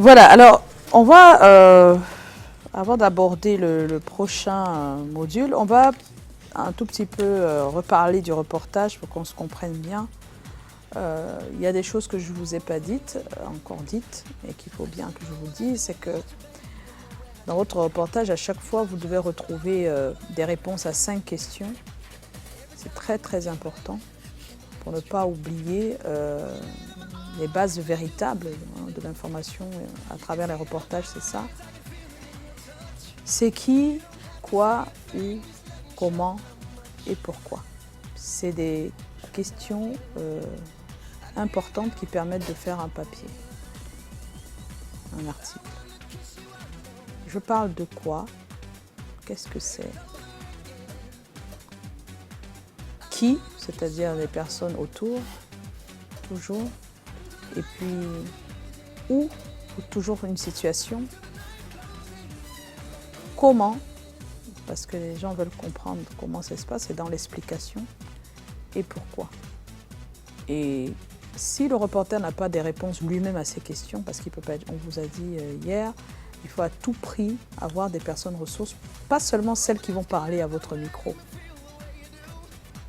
Voilà, alors on va, avant d'aborder le prochain module, on va un tout petit peu reparler du reportage pour qu'on se comprenne bien. Il y a des choses que je ne vous ai pas dites, encore dites, et qu'il faut bien que je vous dise, c'est que dans votre reportage, à chaque fois, vous devez retrouver des réponses à 5 questions. C'est très très important pour ne pas oublier les bases véritables de l'information à travers les reportages, c'est ça. C'est qui, quoi, où, comment et pourquoi. C'est des questions importantes qui permettent de faire un papier, un article. Je parle de quoi? Qu'est-ce que c'est? Qui, c'est-à-dire les personnes autour, toujours. Et puis, où, toujours une situation. Comment, parce que les gens veulent comprendre comment ça se passe, c'est dans l'explication. Et pourquoi. Et si le reporter n'a pas des réponses lui-même à ces questions, parce qu'il peut pas être, on vous a dit hier, il faut à tout prix avoir des personnes ressources, pas seulement celles qui vont parler à votre micro.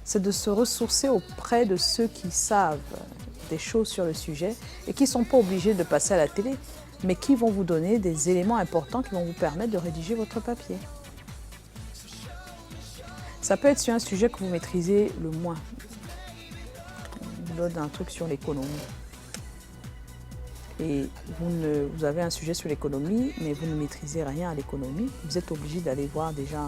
C'est de se ressourcer auprès de ceux qui savent des choses sur le sujet et qui ne sont pas obligés de passer à la télé, mais qui vont vous donner des éléments importants qui vont vous permettre de rédiger votre papier. Ça peut être sur un sujet que vous maîtrisez le moins. On vous donne un truc sur l'économie. Et vous avez un sujet sur l'économie, mais vous ne maîtrisez rien à l'économie. Vous êtes obligé d'aller voir déjà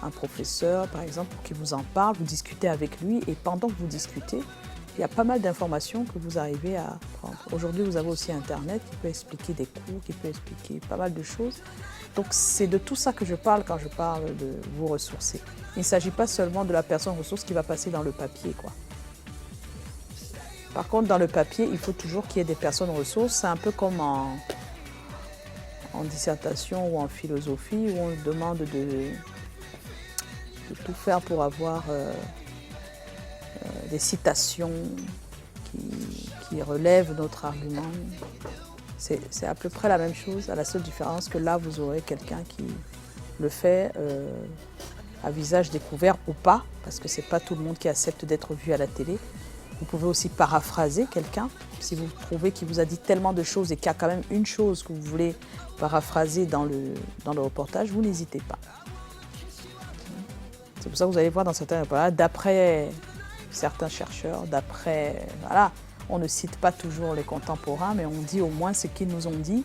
un professeur, par exemple, qui vous en parle, vous discutez avec lui, et pendant que vous discutez, il y a pas mal d'informations que vous arrivez à prendre. Aujourd'hui, vous avez aussi Internet qui peut expliquer des cours, qui peut expliquer pas mal de choses. Donc, c'est de tout ça que je parle quand je parle de vous ressourcer. Il ne s'agit pas seulement de la personne ressource qui va passer dans le papier, quoi. Par contre, dans le papier, il faut toujours qu'il y ait des personnes ressources. C'est un peu comme en dissertation ou en philosophie, où on demande de tout faire pour avoir des citations qui relèvent notre argument. C'est à peu près la même chose, à la seule différence que là, vous aurez quelqu'un qui le fait à visage découvert ou pas, parce que ce n'est pas tout le monde qui accepte d'être vu à la télé. Vous pouvez aussi paraphraser quelqu'un, si vous trouvez qu'il vous a dit tellement de choses et qu'il y a quand même une chose que vous voulez paraphraser dans le reportage, vous n'hésitez pas. C'est pour ça que vous allez voir dans certains reportages, d'après certains chercheurs, d'après... Voilà, on ne cite pas toujours les contemporains, mais on dit au moins ce qu'ils nous ont dit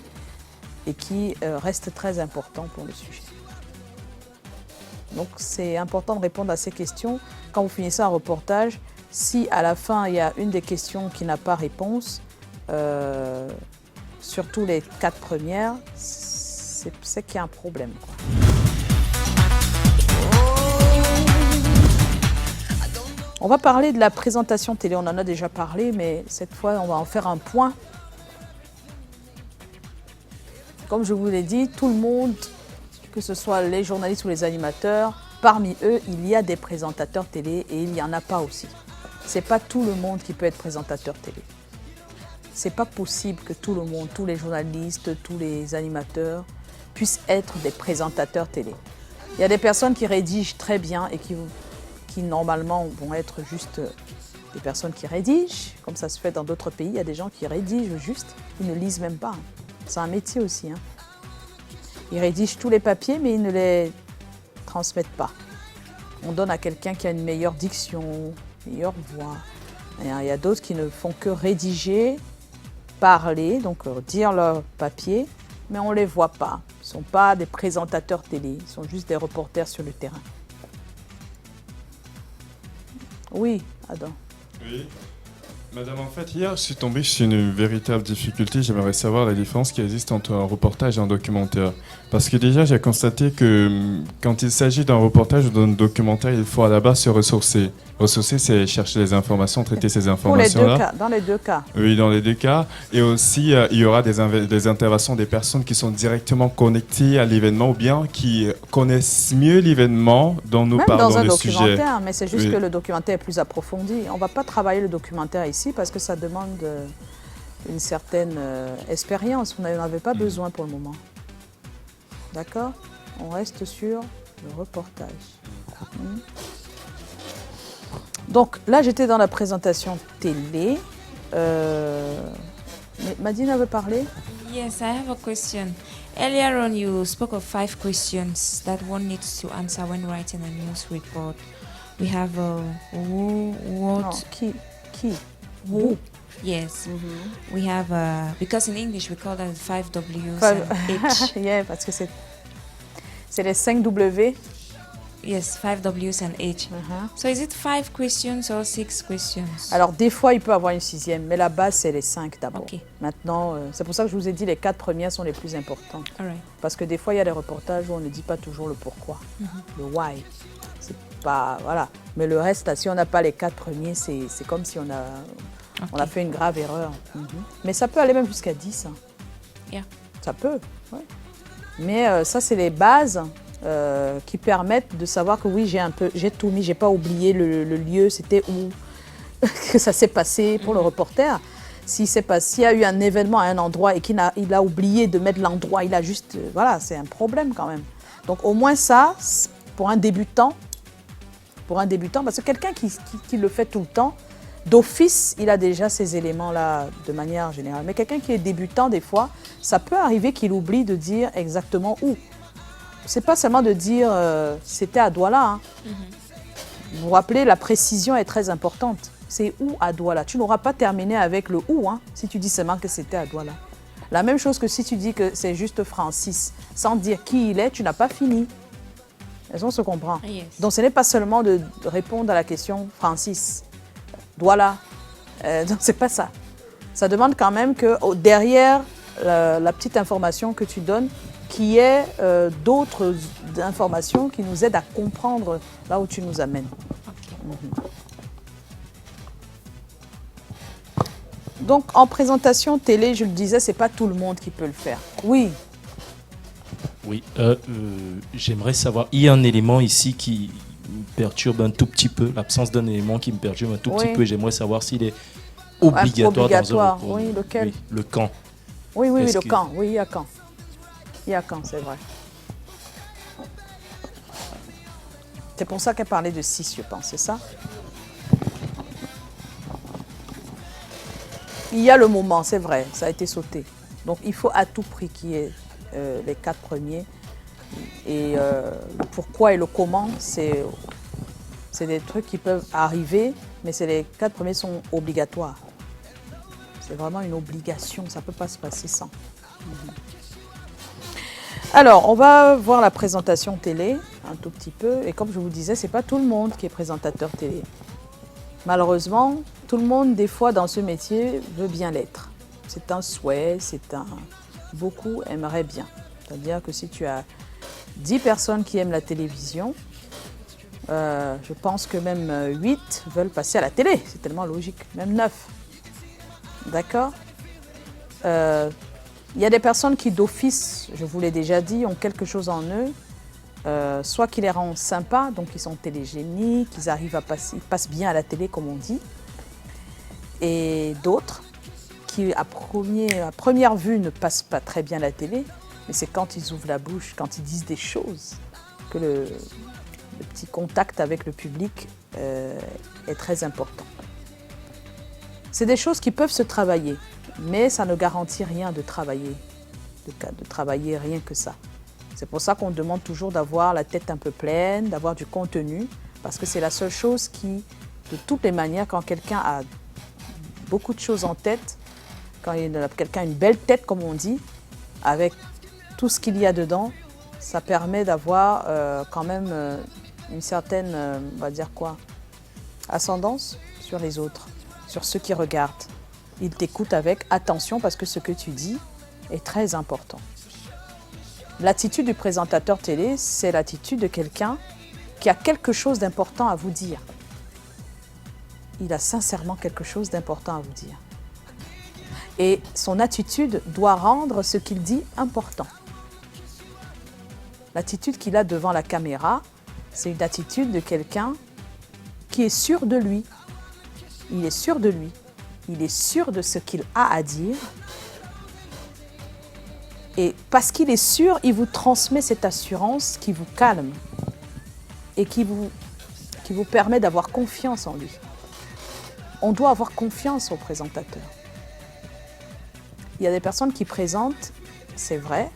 et qui reste très important pour le sujet. Donc c'est important de répondre à ces questions. Quand vous finissez un reportage, si à la fin il y a une des questions qui n'a pas réponse, surtout les 4 premières, c'est qu'il y a un problème, quoi. On va parler de la présentation télé, on en a déjà parlé, mais cette fois on va en faire un point. Comme je vous l'ai dit, tout le monde, que ce soit les journalistes ou les animateurs, parmi eux, il y a des présentateurs télé et il n'y en a pas aussi. Ce n'est pas tout le monde qui peut être présentateur télé. Ce n'est pas possible que tout le monde, tous les journalistes, tous les animateurs puissent être des présentateurs télé. Il y a des personnes qui rédigent très bien et qui normalement vont être juste des personnes qui rédigent, comme ça se fait dans d'autres pays. Il y a des gens qui rédigent juste, ils ne lisent même pas. C'est un métier aussi. Ils rédigent tous les papiers, mais ils ne les transmettent pas. On donne à quelqu'un qui a une meilleure diction, meilleure voix. Et il y a d'autres qui ne font que rédiger, parler, donc dire leur papier, mais on ne les voit pas. Ils ne sont pas des présentateurs télé, ils sont juste des reporters sur le terrain. Oui, Adam. Oui. Madame, en fait, hier, je suis tombé sur une véritable difficulté. J'aimerais savoir la différence qui existe entre un reportage et un documentaire. Parce que déjà, j'ai constaté que quand il s'agit d'un reportage ou d'un documentaire, il faut à la base se ressourcer. Ressourcer, c'est chercher les informations, traiter ces informations-là. Pour les deux cas, dans les deux cas. Oui, dans les deux cas. Et aussi, il y aura des interventions des personnes qui sont directement connectées à l'événement ou bien qui connaissent mieux l'événement dont nous parlons dans un le sujet. documentaire, mais c'est juste Oui. que le documentaire est plus approfondi. On ne va pas travailler le documentaire ici parce que ça demande une certaine expérience. On n'en avait pas besoin pour le moment. D'accord? On reste sur le reportage. Donc là, j'étais dans la présentation télé. Madina veut parler? Yes, I have a question. Earlier on, you spoke of 5 questions that one needs to answer when writing a news report. We have who, what, Non, qui? who. Yes. We have, because in English we call that 5 W's Five- and H. Yeah, parce que c'est les 5 W. Yes, 5 W's and H. So is it 5 questions or 6 questions? Alors, des fois, il peut avoir une 6e, mais la base, c'est les 5 d'abord. Ok. Maintenant, c'est pour ça que je vous ai dit les 4 premières sont les plus importantes. All right. Parce que des fois, il y a des reportages où on ne dit pas toujours le pourquoi, le why. C'est pas, voilà. Mais le reste, là, si on n'a pas les 4 premiers, c'est comme si on a fait une grave erreur. Mais ça peut aller même jusqu'à 10. Hein. Yeah. Ça peut, ouais. Mais ça, c'est les bases qui permettent de savoir que oui, j'ai tout mis, j'ai pas oublié le lieu, c'était où que ça s'est passé pour le reporter. S'il y a eu un événement à un endroit et qu'il a oublié de mettre l'endroit, il a juste, voilà, c'est un problème quand même. Donc au moins ça, pour un débutant, parce que quelqu'un qui le fait tout le temps, d'office, il a déjà ces éléments-là de manière générale. Mais quelqu'un qui est débutant, des fois, ça peut arriver qu'il oublie de dire exactement où. C'est pas seulement de dire c'était à Douala. Hein. Vous vous rappelez, la précision est très importante. C'est où à Douala. Tu n'auras pas terminé avec le où hein, si tu dis seulement que c'était à Douala. La même chose que si tu dis que c'est juste Francis, sans dire qui il est, tu n'as pas fini. Est-ce qu'on se comprend? Yes. Donc ce n'est pas seulement de répondre à la question Francis, Douala. Donc c'est pas ça. Ça demande quand même que derrière la petite information que tu donnes, qu'il y ait d'autres informations qui nous aident à comprendre là où tu nous amènes. Donc en présentation télé, je le disais, c'est pas tout le monde qui peut le faire. Oui. Oui, j'aimerais savoir, il y a un élément ici qui me perturbe un tout petit peu, l'absence d'un élément qui me perturbe un tout petit peu. J'aimerais savoir s'il est obligatoire dans un repos. Oui, lequel? Oui, le camp. Oui, Est-ce le que- camp. Oui, il y a camp. Il y a camp, c'est vrai. C'est pour ça qu'elle parlait de 6, je pense, c'est ça? Il y a le moment, c'est vrai, ça a été sauté. Donc il faut à tout prix qu'il y ait les 4 premiers. Et le pourquoi et le comment, c'est des trucs qui peuvent arriver, mais les 4 premiers sont obligatoires. C'est vraiment une obligation, ça ne peut pas se passer sans. Alors, on va voir la présentation télé un tout petit peu. Et comme je vous disais, ce n'est pas tout le monde qui est présentateur télé. Malheureusement, tout le monde, des fois, dans ce métier, veut bien l'être. C'est un souhait, beaucoup aimeraient bien. C'est-à-dire que si tu as 10 personnes qui aiment la télévision, je pense que même 8 veulent passer à la télé. C'est tellement logique. Même 9. D'accord? Il y a des personnes qui, d'office, je vous l'ai déjà dit, ont quelque chose en eux, soit qui les rend sympas, donc ils sont télégéniques, ils passent bien à la télé, comme on dit, et d'autres qui, à première vue, ne passent pas très bien à la télé, mais c'est quand ils ouvrent la bouche, quand ils disent des choses, que le petit contact avec le public est très important. C'est des choses qui peuvent se travailler. Mais ça ne garantit rien de travailler rien que ça. C'est pour ça qu'on demande toujours d'avoir la tête un peu pleine, d'avoir du contenu, parce que c'est la seule chose qui, de toutes les manières, quand quelqu'un a beaucoup de choses en tête, quand quelqu'un a une belle tête, comme on dit, avec tout ce qu'il y a dedans, ça permet d'avoir quand même une certaine, on va dire quoi, ascendance sur les autres, sur ceux qui regardent. Ils t'écoutent avec attention parce que ce que tu dis est très important. L'attitude du présentateur télé, c'est l'attitude de quelqu'un qui a quelque chose d'important à vous dire. Il a sincèrement quelque chose d'important à vous dire. Et son attitude doit rendre ce qu'il dit important. L'attitude qu'il a devant la caméra, c'est une attitude de quelqu'un qui est sûr de lui. Il est sûr de lui. il est sûr de ce qu'il a à dire. Et parce qu'il est sûr, il vous transmet cette assurance qui vous calme et qui vous permet d'avoir confiance en lui. On doit avoir confiance au présentateur. Il y a des personnes qui présentent, c'est vrai,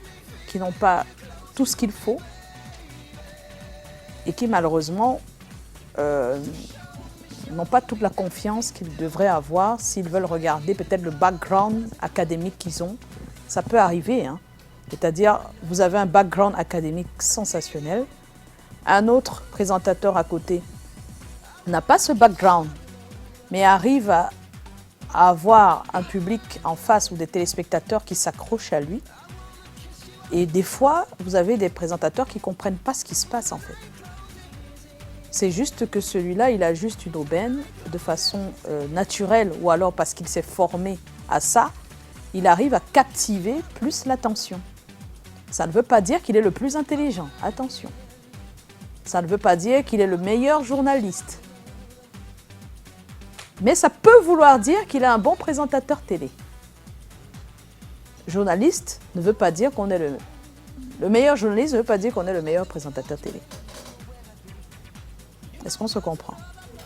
qui n'ont pas tout ce qu'il faut et qui malheureusement n'ont pas toute la confiance qu'ils devraient avoir s'ils veulent regarder peut-être le background académique qu'ils ont. Ça peut arriver, hein. C'est-à-dire, vous avez un background académique sensationnel, un autre présentateur à côté n'a pas ce background, mais arrive à avoir un public en face ou des téléspectateurs qui s'accrochent à lui. Et des fois, vous avez des présentateurs qui ne comprennent pas ce qui se passe en fait. C'est juste que celui-là, il a juste une aubaine de façon naturelle ou alors parce qu'il s'est formé à ça, il arrive à captiver plus l'attention. Ça ne veut pas dire qu'il est le plus intelligent, attention. Ça ne veut pas dire qu'il est le meilleur journaliste. Mais ça peut vouloir dire qu'il est un bon présentateur télé. Journaliste ne veut pas dire qu'on est le meilleur journaliste, ne veut pas dire qu'on est le meilleur présentateur télé. Est-ce qu'on se comprend?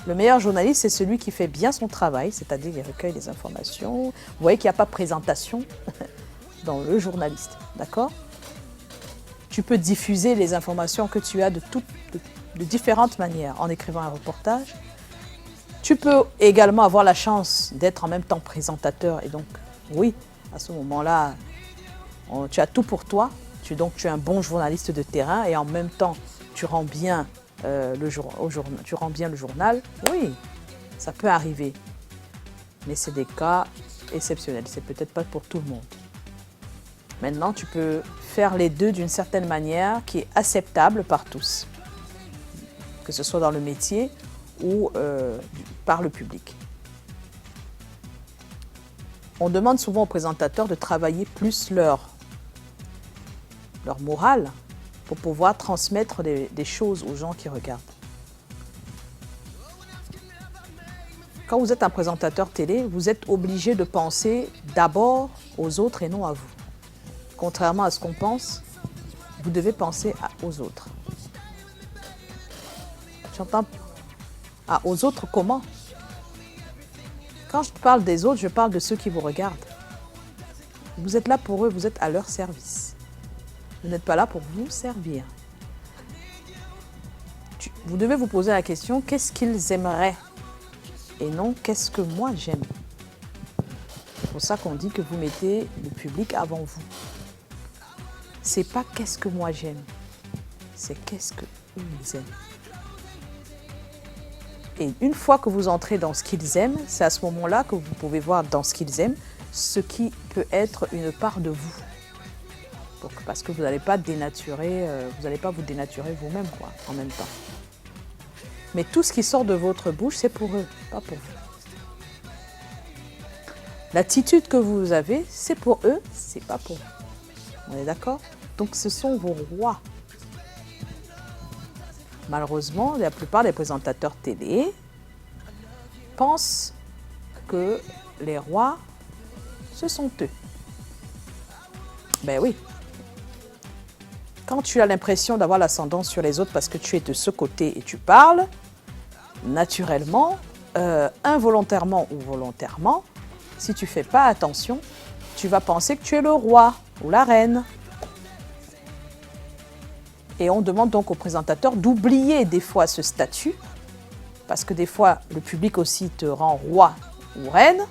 Le meilleur journaliste, c'est celui qui fait bien son travail, c'est-à-dire qu'il recueille les informations. Vous voyez qu'il n'y a pas de présentation dans le journaliste, d'accord? Tu peux diffuser les informations que tu as de différentes manières en écrivant un reportage. Tu peux également avoir la chance d'être en même temps présentateur et donc, oui, à ce moment-là, tu as tout pour toi. Tu es un bon journaliste de terrain et en même temps, tu rends bien le journal. Oui, ça peut arriver. Mais c'est des cas exceptionnels. C'est peut-être pas pour tout le monde. Maintenant, tu peux faire les deux d'une certaine manière qui est acceptable par tous, que ce soit dans le métier ou par le public. On demande souvent aux présentateurs de travailler plus leur morale pour pouvoir transmettre des choses aux gens qui regardent. Quand vous êtes un présentateur télé, vous êtes obligé de penser d'abord aux autres et non à vous. Contrairement à ce qu'on pense, vous devez penser aux autres. J'entends aux autres comment? Quand je parle des autres, je parle de ceux qui vous regardent. Vous êtes là pour eux, vous êtes à leur service. Vous n'êtes pas là pour vous servir. Vous devez vous poser la question, qu'est-ce qu'ils aimeraient? Et non, qu'est-ce que moi j'aime? C'est pour ça qu'on dit que vous mettez le public avant vous. C'est pas qu'est-ce que moi j'aime, c'est qu'est-ce que eux ils aiment. Et une fois que vous entrez dans ce qu'ils aiment, c'est à ce moment-là que vous pouvez voir dans ce qu'ils aiment ce qui peut être une part de vous. Parce que vous n'allez pas dénaturer, vous n'allez pas vous dénaturer vous-même en même temps. Mais tout ce qui sort de votre bouche, c'est pour eux, pas pour vous. L'attitude que vous avez, c'est pour eux, c'est pas pour vous. On est d'accord? Donc ce sont vos rois. Malheureusement, la plupart des présentateurs télé pensent que les rois, ce sont eux. Ben oui. Quand tu as l'impression d'avoir l'ascendance sur les autres parce que tu es de ce côté et tu parles, naturellement, involontairement ou volontairement, si tu ne fais pas attention, tu vas penser que tu es le roi ou la reine. Et on demande donc au présentateur d'oublier des fois ce statut, parce que des fois, le public aussi te rend roi ou reine,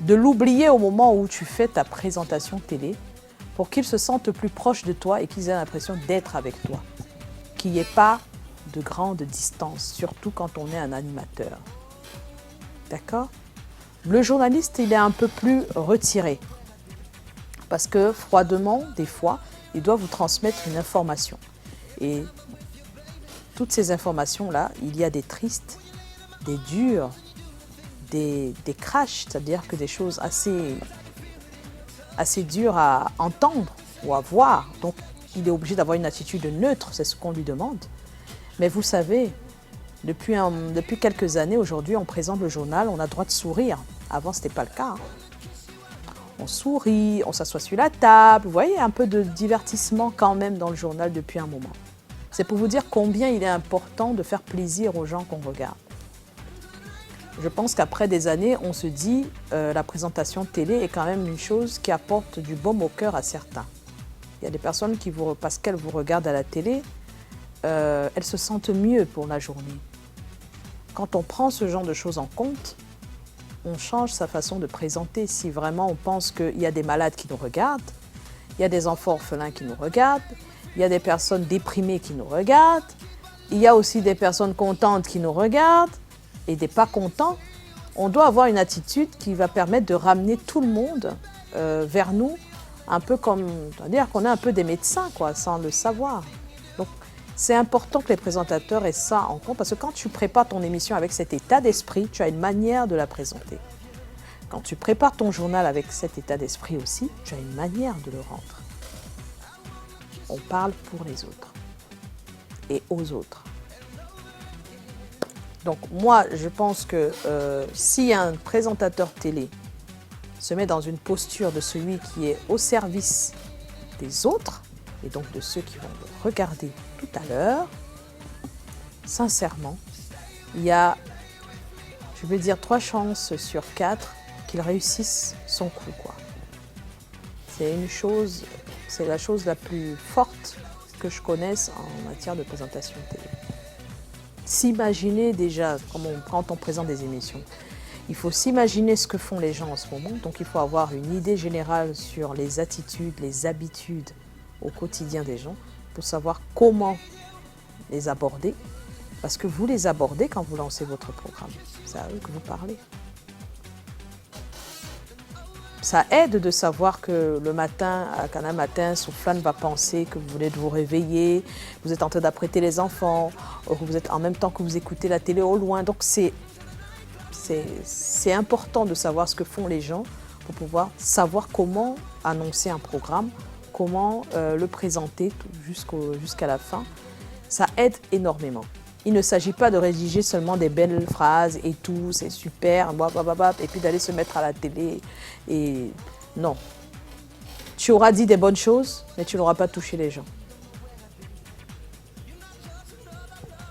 de l'oublier au moment où tu fais ta présentation télé, pour qu'ils se sentent plus proches de toi et qu'ils aient l'impression d'être avec toi. Qu'il n'y ait pas de grande distance, surtout quand on est un animateur. D'accord? Le journaliste, il est un peu plus retiré, parce que froidement, des fois, il doit vous transmettre une information. Et toutes ces informations-là, il y a des tristes, des durs, des crashs, c'est-à-dire que des choses assez dures à entendre ou à voir. Donc, il est obligé d'avoir une attitude neutre, c'est ce qu'on lui demande. Mais vous savez, depuis quelques années, aujourd'hui, on présente le journal, on a le droit de sourire Avant, ce n'était pas le cas. On sourit, on s'assoit sur la table. Vous voyez, un peu de divertissement quand même dans le journal depuis un moment. C'est pour vous dire combien il est important de faire plaisir aux gens qu'on regarde. Je pense qu'après des années, on se dit la présentation télé est quand même une chose qui apporte du baume au cœur à certains. Il y a des personnes qui, parce qu'elles vous regardent à la télé, elles se sentent mieux pour la journée. Quand on prend ce genre de choses en compte, on change sa façon de présenter. Si vraiment on pense qu'il y a des malades qui nous regardent, il y a des enfants orphelins qui nous regardent, il y a des personnes déprimées qui nous regardent, il y a aussi des personnes contentes qui nous regardent et des pas contents, on doit avoir une attitude qui va permettre de ramener tout le monde vers nous, un peu comme, c'est-à-dire qu'on est un peu des médecins, quoi, sans le savoir. Donc, c'est important que les présentateurs aient ça en compte, parce que quand tu prépares ton émission avec cet état d'esprit, tu as une manière de la présenter. Quand tu prépares ton journal avec cet état d'esprit aussi, tu as une manière de le rendre. On parle pour les autres et aux autres. Donc moi, je pense que si un présentateur télé se met dans une posture de celui qui est au service des autres, et donc de ceux qui vont le regarder tout à l'heure, sincèrement, il y a, je vais dire, 3 chances sur 4 qu'il réussisse son coup, quoi. C'est la chose la plus forte que je connaisse en matière de présentation télé. S'imaginer déjà, quand on présente des émissions, il faut s'imaginer ce que font les gens en ce moment. Donc il faut avoir une idée générale sur les attitudes, les habitudes au quotidien des gens pour savoir comment les aborder. Parce que vous les abordez quand vous lancez votre programme. C'est à eux que vous parlez. Ça aide de savoir que le matin, qu'un matin, Souflane va penser que vous venez de vous réveiller, vous êtes en train d'apprêter les enfants, ou vous êtes en même temps que vous écoutez la télé au loin. Donc c'est important de savoir ce que font les gens pour pouvoir savoir comment annoncer un programme, comment le présenter jusqu'à la fin. Ça aide énormément. Il ne s'agit pas de rédiger seulement des belles phrases et tout, c'est super, et puis d'aller se mettre à la télé. Et non. Tu auras dit des bonnes choses, mais tu n'auras pas touché les gens.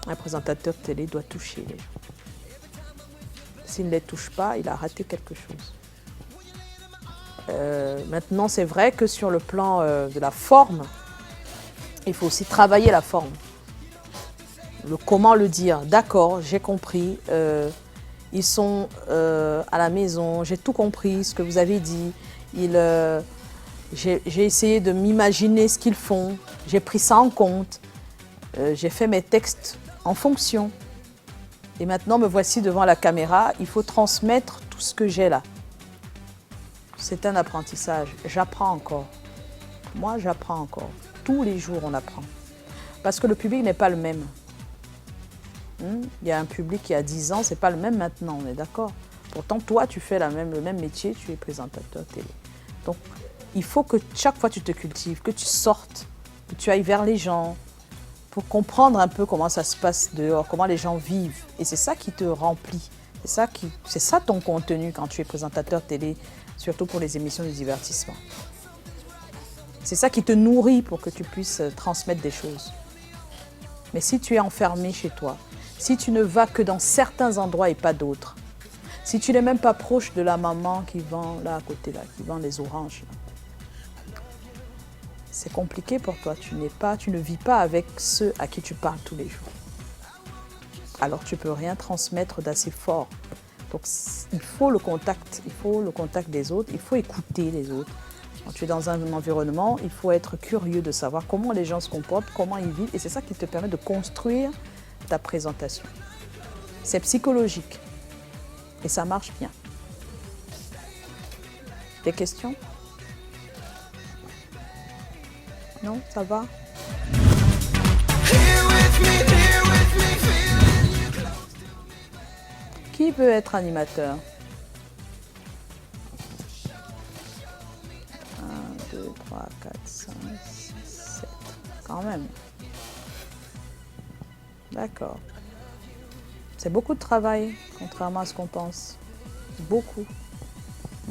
Un présentateur télé doit toucher les gens. S'il ne les touche pas, il a raté quelque chose. Maintenant, c'est vrai que sur le plan de la forme, il faut aussi travailler la forme. Comment le dire, d'accord, j'ai compris, ils sont à la maison, j'ai tout compris ce que vous avez dit, j'ai essayé de m'imaginer ce qu'ils font, j'ai pris ça en compte, j'ai fait mes textes en fonction. Et maintenant, me voici devant la caméra, il faut transmettre tout ce que j'ai là. C'est un apprentissage, j'apprends encore. Moi, j'apprends encore. Tous les jours, on apprend. Parce que le public n'est pas le même. Il y a un public qui a 10 ans, c'est pas le même maintenant, on est d'accord. Pourtant, toi, tu fais le même métier, tu es présentateur télé. Donc, il faut que chaque fois tu te cultives, que tu sortes, que tu ailles vers les gens, pour comprendre un peu comment ça se passe dehors, comment les gens vivent. Et c'est ça qui te remplit. C'est ça ton contenu quand tu es présentateur télé, surtout pour les émissions de divertissement. C'est ça qui te nourrit pour que tu puisses transmettre des choses. Mais si tu es enfermé chez toi, si tu ne vas que dans certains endroits et pas d'autres, si tu n'es même pas proche de la maman qui vend là à côté, là, qui vend les oranges, là, c'est compliqué pour toi. Tu ne vis pas avec ceux à qui tu parles tous les jours. Alors tu ne peux rien transmettre d'assez fort. Donc il faut le contact des autres, il faut écouter les autres. Quand tu es dans un environnement, il faut être curieux de savoir comment les gens se comportent, comment ils vivent, et c'est ça qui te permet de construire ta présentation. C'est psychologique et ça marche bien. Des questions? Non, ça va? Qui veut être animateur? 1, 2, 3, 4, 5, 6, 7. Quand même. D'accord. C'est beaucoup de travail, contrairement à ce qu'on pense. Beaucoup.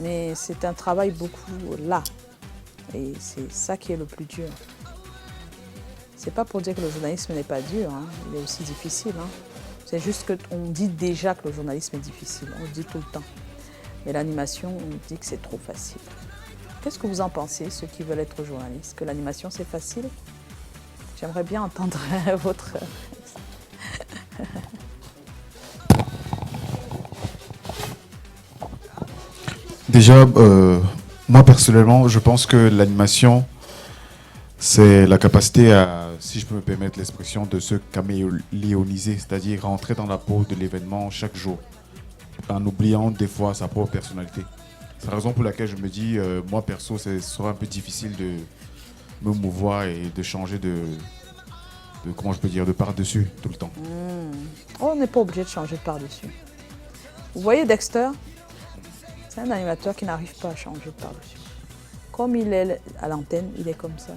Mais c'est un travail beaucoup là. Et c'est ça qui est le plus dur. C'est pas pour dire que le journalisme n'est pas dur, hein. Il est aussi difficile. Hein. C'est juste qu'on dit déjà que le journalisme est difficile, on le dit tout le temps. Mais l'animation, on dit que c'est trop facile. Qu'est-ce que vous en pensez, ceux qui veulent être journalistes? Que l'animation, c'est facile? J'aimerais bien entendre votre... Déjà, moi personnellement, je pense que l'animation, c'est la capacité à, si je peux me permettre l'expression, de se caméléoniser, c'est-à-dire rentrer dans la peau de l'événement chaque jour, en oubliant des fois sa propre personnalité. C'est la raison pour laquelle je me dis, moi perso, ce sera un peu difficile de me mouvoir et de changer de comment je peux dire, de par-dessus tout le temps. On n'est pas obligé de changer de par-dessus. Vous voyez Dexter? C'est un animateur qui n'arrive pas à changer de par-dessus. Comme il est à l'antenne, il est comme ça.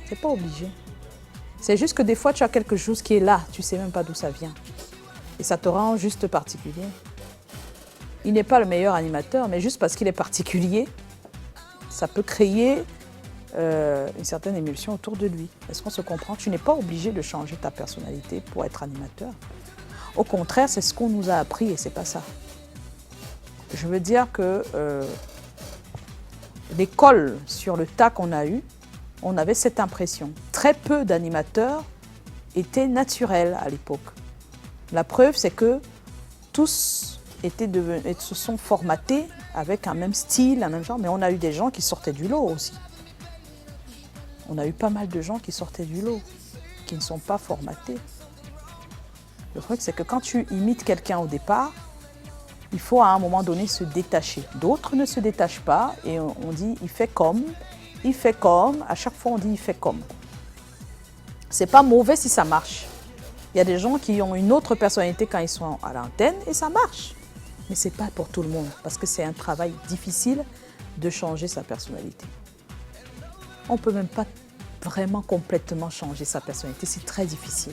C'est pas obligé. C'est juste que des fois, tu as quelque chose qui est là, tu ne sais même pas d'où ça vient. Et ça te rend juste particulier. Il n'est pas le meilleur animateur, mais juste parce qu'il est particulier, ça peut créer une certaine émulsion autour de lui. Est-ce qu'on se comprend? Tu n'es pas obligé de changer ta personnalité pour être animateur. Au contraire, c'est ce qu'on nous a appris et c'est pas ça. Je veux dire que l'école sur le tas qu'on a eu, on avait cette impression. Très peu d'animateurs étaient naturels à l'époque. La preuve, c'est que tous se sont formatés avec un même style, un même genre, mais on a eu des gens qui sortaient du lot aussi. On a eu pas mal de gens qui sortaient du lot, qui ne sont pas formatés. Le truc, c'est que quand tu imites quelqu'un au départ, il faut à un moment donné se détacher. D'autres ne se détachent pas et on dit il fait comme, à chaque fois on dit il fait comme. C'est pas mauvais si ça marche. Il y a des gens qui ont une autre personnalité quand ils sont à l'antenne et ça marche. Mais c'est pas pour tout le monde parce que c'est un travail difficile de changer sa personnalité. On peut même pas vraiment complètement changer sa personnalité, c'est très difficile.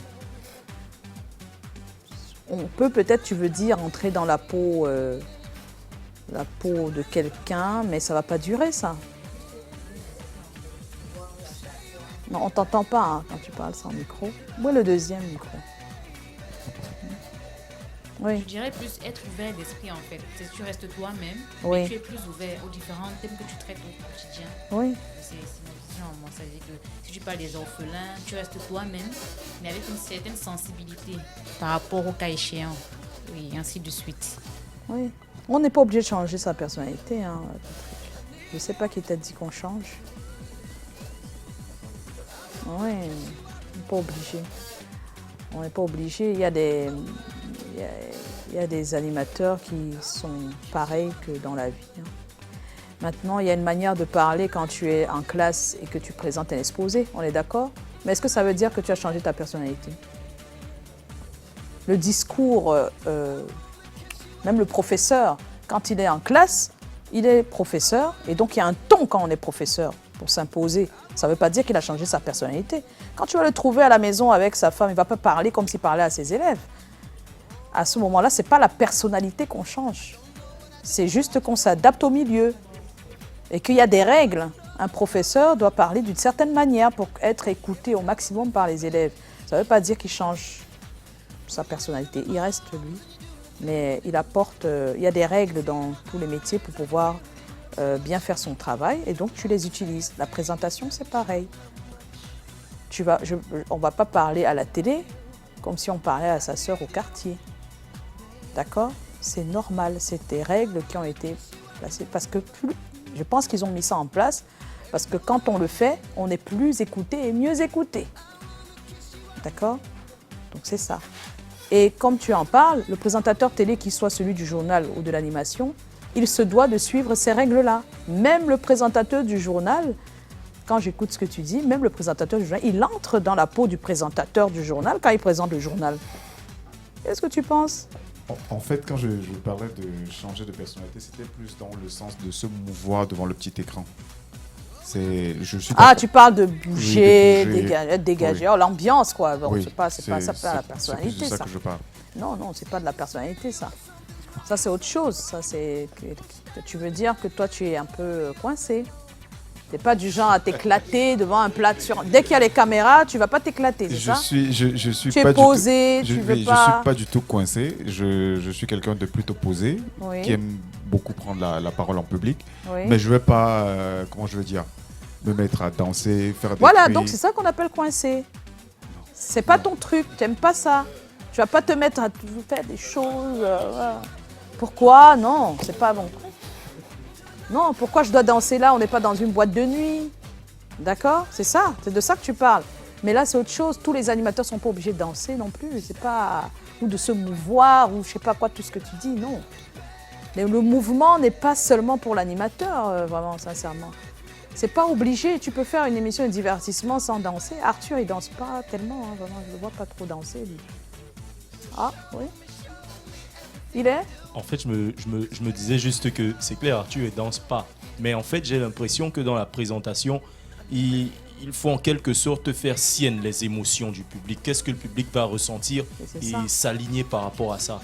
On peut peut-être, tu veux dire, entrer dans la peau de quelqu'un, mais ça ne va pas durer, ça. Non, on ne t'entend pas hein, quand tu parles sans micro. Où est le deuxième micro? Oui. Je dirais plus être ouvert d'esprit, en fait. C'est que tu restes toi-même, Oui. mais tu es plus ouvert aux différents thèmes que tu traites au quotidien. Oui. C'est ma vision, moi. Ça veut dire que si tu parles des orphelins, tu restes toi-même, mais avec une certaine sensibilité par rapport au cas échéant. Oui, ainsi de suite. Oui. On n'est pas obligé de changer sa personnalité. Hein. Je ne sais pas qui t'a dit qu'on change. Oui, on n'est pas obligé. On n'est pas obligé. Il y a des animateurs qui sont pareils que dans la vie. Hein. Maintenant, il y a une manière de parler quand tu es en classe et que tu présentes un exposé, on est d'accord? Mais est-ce que ça veut dire que tu as changé ta personnalité? Le discours, même le professeur, quand il est en classe, il est professeur et donc il y a un ton quand on est professeur pour s'imposer. Ça ne veut pas dire qu'il a changé sa personnalité. Quand tu vas le trouver à la maison avec sa femme, il ne va pas parler comme s'il parlait à ses élèves. À ce moment-là, ce n'est pas la personnalité qu'on change. C'est juste qu'on s'adapte au milieu et qu'il y a des règles. Un professeur doit parler d'une certaine manière pour être écouté au maximum par les élèves. Ça ne veut pas dire qu'il change sa personnalité. Il reste lui, mais il apporte... il y a des règles dans tous les métiers pour pouvoir bien faire son travail et donc tu les utilises. La présentation, c'est pareil. On ne va pas parler à la télé comme si on parlait à sa sœur au quartier. D'accord? C'est normal, c'est des règles qui ont été placées parce que je pense qu'ils ont mis ça en place parce que quand on le fait, on est plus écouté et mieux écouté. D'accord? Donc c'est ça. Et comme tu en parles, le présentateur télé, qu'il soit celui du journal ou de l'animation, il se doit de suivre ces règles-là. Même le présentateur du journal, quand j'écoute ce que tu dis, même le présentateur du journal, il entre dans la peau du présentateur du journal quand il présente le journal. Qu'est-ce que tu penses? En fait, quand je parlais de changer de personnalité, c'était plus dans le sens de se mouvoir devant le petit écran. Tu parles de bouger, oui, dégager. Oui. Oh, l'ambiance, quoi. Bon, oui, c'est pas la personnalité, c'est ça. de ça que je parle. Non, c'est pas de la personnalité, ça. Ça, c'est autre chose. Ça, c'est que tu veux dire que toi, tu es un peu coincé. Tu n'es pas du genre à t'éclater devant un plat sur... Dès qu'il y a les caméras, tu ne vas pas t'éclater, c'est ça? Je suis Tu es pas posé, du tout, tu veux je pas... suis pas du tout coincé. Je suis quelqu'un de plutôt posé, Oui. qui aime beaucoup prendre la parole en public. Oui. Mais je ne vais pas, comment je veux dire, me mettre à danser, faire des Voilà, cris. donc c'est ça qu'on appelle coincé. C'est pas ton truc, tu n'aimes pas ça. Tu vas pas te mettre à toujours faire des choses. Voilà. Pourquoi? Non, c'est pas bon. Non, pourquoi je dois danser là? On n'est pas dans une boîte de nuit. D'accord? C'est ça, c'est de ça que tu parles. Mais là, c'est autre chose. Tous les animateurs ne sont pas obligés de danser non plus. C'est pas... Ou de se mouvoir, ou je sais pas quoi, tout ce que tu dis, non. Mais le mouvement n'est pas seulement pour l'animateur, vraiment, sincèrement. C'est pas obligé. Tu peux faire une émission de divertissement sans danser. Arthur, il danse pas tellement, hein, vraiment. Je le vois pas trop danser, lui. Ah, oui. Il est? En fait, je me disais juste que c'est clair, Arthur ne danse pas. Mais en fait, j'ai l'impression que dans la présentation, il faut en quelque sorte faire sienne les émotions du public. Qu'est-ce que le public va ressentir et s'aligner par rapport à ça.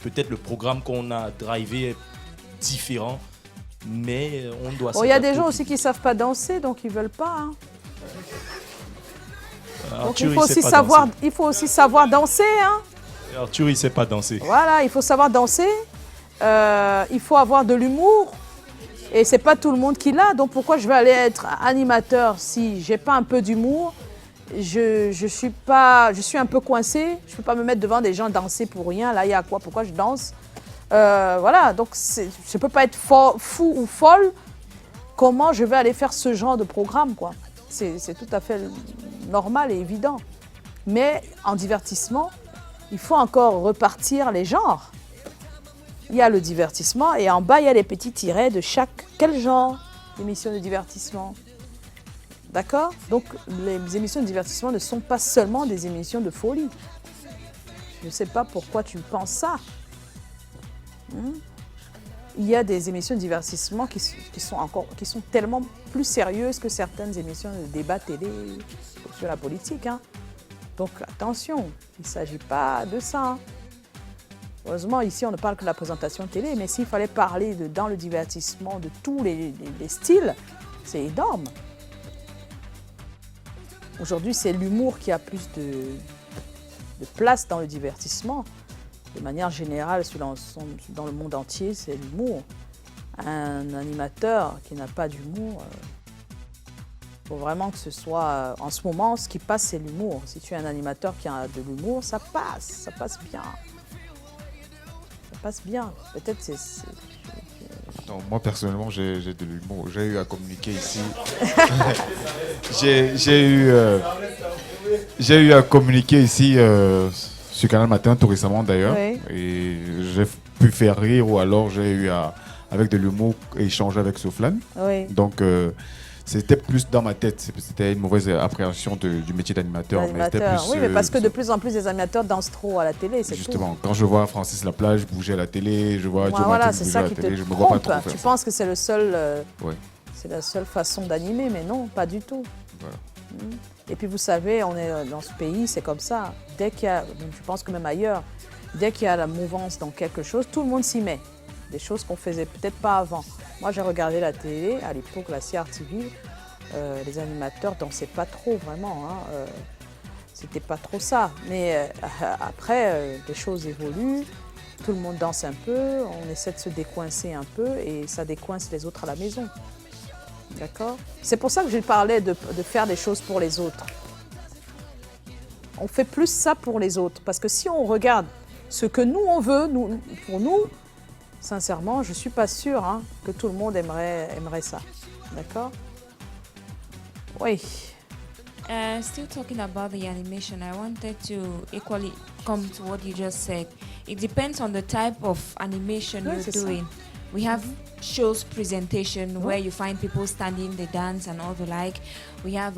Peut-être le programme qu'on a drivé est différent, mais on doit il y a des gens aussi qui ne savent pas danser, donc ils ne veulent pas. Hein. Donc Arthur, il faut aussi savoir danser. Hein. Arthur, il ne sait pas danser. Voilà, il faut savoir danser. Il faut avoir de l'humour. Et c'est pas tout le monde qui l'a. Donc pourquoi je vais aller être animateur si j'ai pas un peu d'humour? Je suis un peu coincée. Je peux pas me mettre devant des gens danser pour rien. Là, il y a quoi? Pourquoi je danse? Voilà, donc je peux pas être fou ou folle. Comment je vais aller faire ce genre de programme, quoi? C'est tout à fait normal et évident. Mais en divertissement, il faut encore repartir les genres. Il y a le divertissement et en bas, il y a les petits tirets de quel genre d'émission de divertissement. D'accord? Donc, les émissions de divertissement ne sont pas seulement des émissions de folie. Je ne sais pas pourquoi tu penses ça. Il y a des émissions de divertissement qui sont tellement plus sérieuses que certaines émissions de débat télé sur la politique. Hein. Donc, attention, il ne s'agit pas de ça. Hein. Heureusement, ici, on ne parle que de la présentation télé, mais s'il fallait parler dans le divertissement de tous les styles, c'est énorme. Aujourd'hui, c'est l'humour qui a plus de place dans le divertissement. De manière générale, dans le monde entier, c'est l'humour. Un animateur qui n'a pas d'humour, il faut vraiment que ce soit... En ce moment, ce qui passe, c'est l'humour. Si tu es un animateur qui a de l'humour, ça passe bien. Passe bien. Peut-être c'est... Non, moi personnellement j'ai de l'humour. J'ai eu à communiquer ici. j'ai eu à communiquer ici sur Canal Matin tout récemment d'ailleurs. Oui. Et j'ai pu faire rire ou alors j'ai eu à, avec de l'humour, échanger avec Souflane. Oui. Donc c'était plus dans ma tête, c'était une mauvaise appréhension du métier d'animateur. Oui, mais parce que de plus en plus les animateurs dansent trop à la télé, c'est justement, tout. Quand je vois Francis Laplage bouger à la télé, je vois Joe voilà, Martin bouger à la télé, je me vois pas trop faire ça. Tu penses que c'est c'est la seule façon d'animer, mais non, pas du tout. Voilà. Et puis vous savez, on est dans ce pays, c'est comme ça. Dès qu'il y a, je pense que même ailleurs, dès qu'il y a la mouvance dans quelque chose, tout le monde s'y met. Des choses qu'on faisait peut-être pas avant. Moi, j'ai regardé la télé, à l'époque, la CRTV, les animateurs dansaient pas trop, vraiment. Hein, c'était pas trop ça. Mais après, les choses évoluent, tout le monde danse un peu, on essaie de se décoincer un peu et ça décoince les autres à la maison. D'accord? C'est pour ça que je parlais de faire des choses pour les autres. On fait plus ça pour les autres. Parce que si on regarde ce que nous, on veut, pour nous, sincèrement, je ne suis pas sûre que tout le monde aimerait ça. D'accord? Oui. Still talking about the animation, I wanted to equally come to what you just said. It depends on the type of animation you're doing. We have shows presentation where you find people standing, they dance and all the like. We have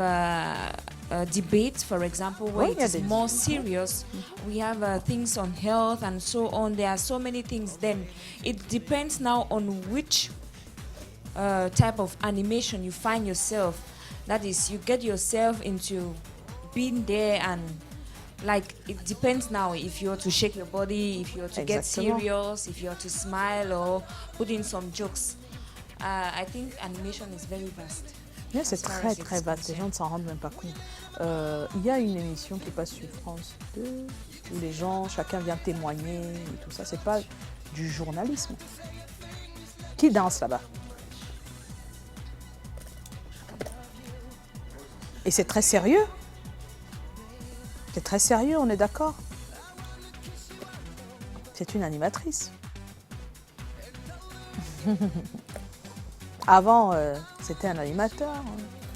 debates, for example, where it is more serious. We have things on health and so on. There are so many things. Then it depends now on which type of animation you find yourself. That is, you get yourself into being there and Like, it depends now if you are to shake your body, if you are to get serious, if you are to smile or put in some jokes. I think animation is very vast. Yeah, c'est très très vaste, les gens ne s'en rendent même pas compte. Il y a une émission qui passe sur France 2 où les gens, chacun vient témoigner et tout ça. C'est pas du journalisme. Qui danse là-bas? Et c'est très sérieux. C'est très sérieux, on est d'accord? C'est une animatrice. Avant, c'était un animateur,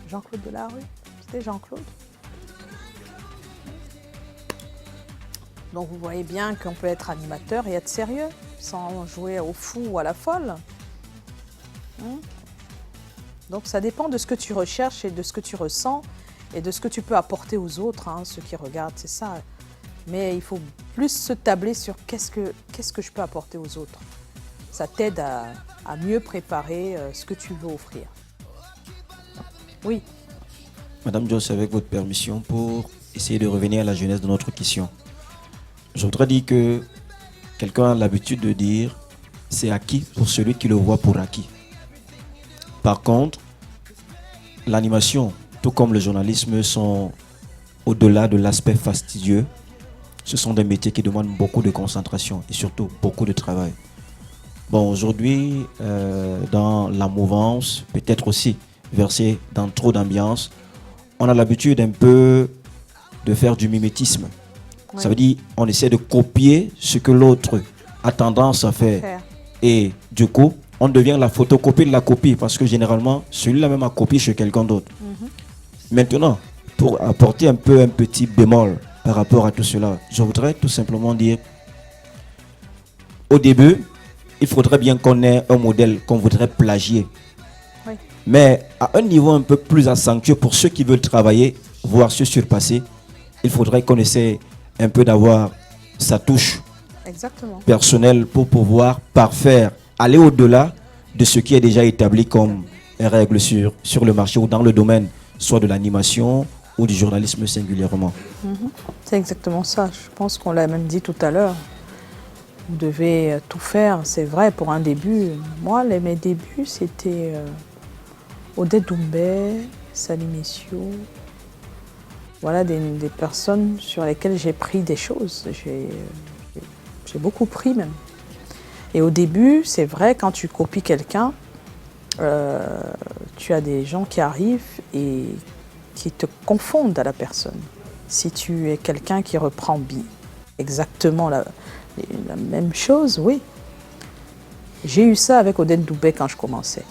Jean-Claude Delarue. C'était Jean-Claude. Donc vous voyez bien qu'on peut être animateur et être sérieux, sans jouer au fou ou à la folle. Donc ça dépend de ce que tu recherches et de ce que tu ressens et de ce que tu peux apporter aux autres, ceux qui regardent, c'est ça. Mais il faut plus se tabler sur qu'est-ce que je peux apporter aux autres. Ça t'aide à mieux préparer ce que tu veux offrir. Oui. Madame Joss, avec votre permission, pour essayer de revenir à la jeunesse de notre question. Je voudrais dire que quelqu'un a l'habitude de dire « c'est acquis pour celui qui le voit pour acquis ». Par contre, l'animation, tout comme le journalisme, sont au-delà de l'aspect fastidieux. Ce sont des métiers qui demandent beaucoup de concentration et surtout beaucoup de travail. Bon, aujourd'hui, dans la mouvance, peut-être aussi versé dans trop d'ambiance, on a l'habitude un peu de faire du mimétisme. Ouais. Ça veut dire on essaie de copier ce que l'autre a tendance à faire. Et du coup, on devient la photocopie de la copie parce que généralement, celui-là même a copié chez quelqu'un d'autre. Maintenant, pour apporter un petit bémol par rapport à tout cela, je voudrais tout simplement dire, au début, il faudrait bien qu'on ait un modèle qu'on voudrait plagier. Oui. Mais à un niveau un peu plus accentué pour ceux qui veulent travailler, voire se surpasser, il faudrait qu'on essaie un peu d'avoir sa touche personnelle pour pouvoir parfaire, aller au-delà de ce qui est déjà établi comme règle sur le marché ou dans le domaine, soit de l'animation ou du journalisme singulièrement. C'est exactement ça. Je pense qu'on l'a même dit tout à l'heure. Vous devez tout faire, c'est vrai, pour un début. Moi, mes débuts, c'était Odette Doumbé, Sally Messiaud. Voilà des personnes sur lesquelles j'ai pris des choses. J'ai beaucoup pris même. Et au début, c'est vrai, quand tu copies quelqu'un, tu as des gens qui arrivent et qui te confondent à la personne. Si tu es quelqu'un qui reprend exactement la même chose, oui. J'ai eu ça avec Odette Doumbé quand je commençais.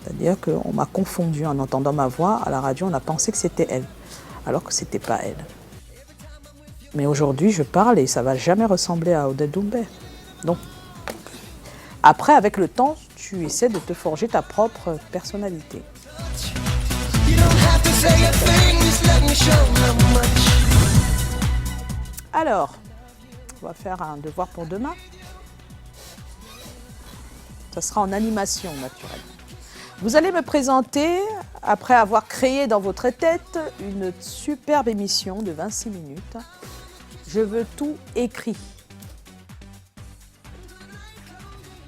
C'est-à-dire qu'on m'a confondu en entendant ma voix à la radio, on a pensé que c'était elle, alors que c'était pas elle. Mais aujourd'hui, je parle et ça va jamais ressembler à Odette Doumbé. Donc, après, avec le temps, tu essaies de te forger ta propre personnalité. Alors, on va faire un devoir pour demain. Ça sera en animation, naturellement. Vous allez me présenter, après avoir créé dans votre tête une superbe émission de 26 minutes. Je veux tout écrit.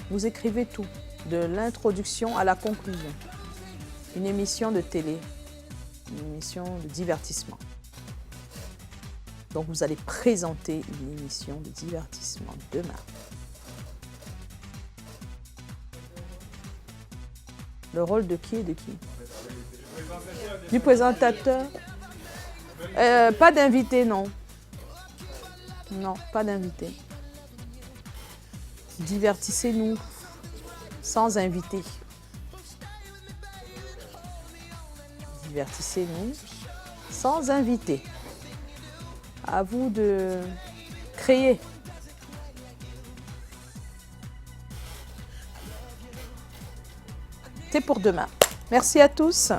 Vous écrivez tout, de l'introduction à la conclusion. Une émission de télé, une émission de divertissement. Donc vous allez présenter une émission de divertissement demain. Le rôle de qui et de qui? Du présentateur. Pas d'invité, non. Non, pas d'invité. Divertissez-nous sans invité. Divertissez-nous sans invité. À vous de créer. C'est pour demain. Merci à tous.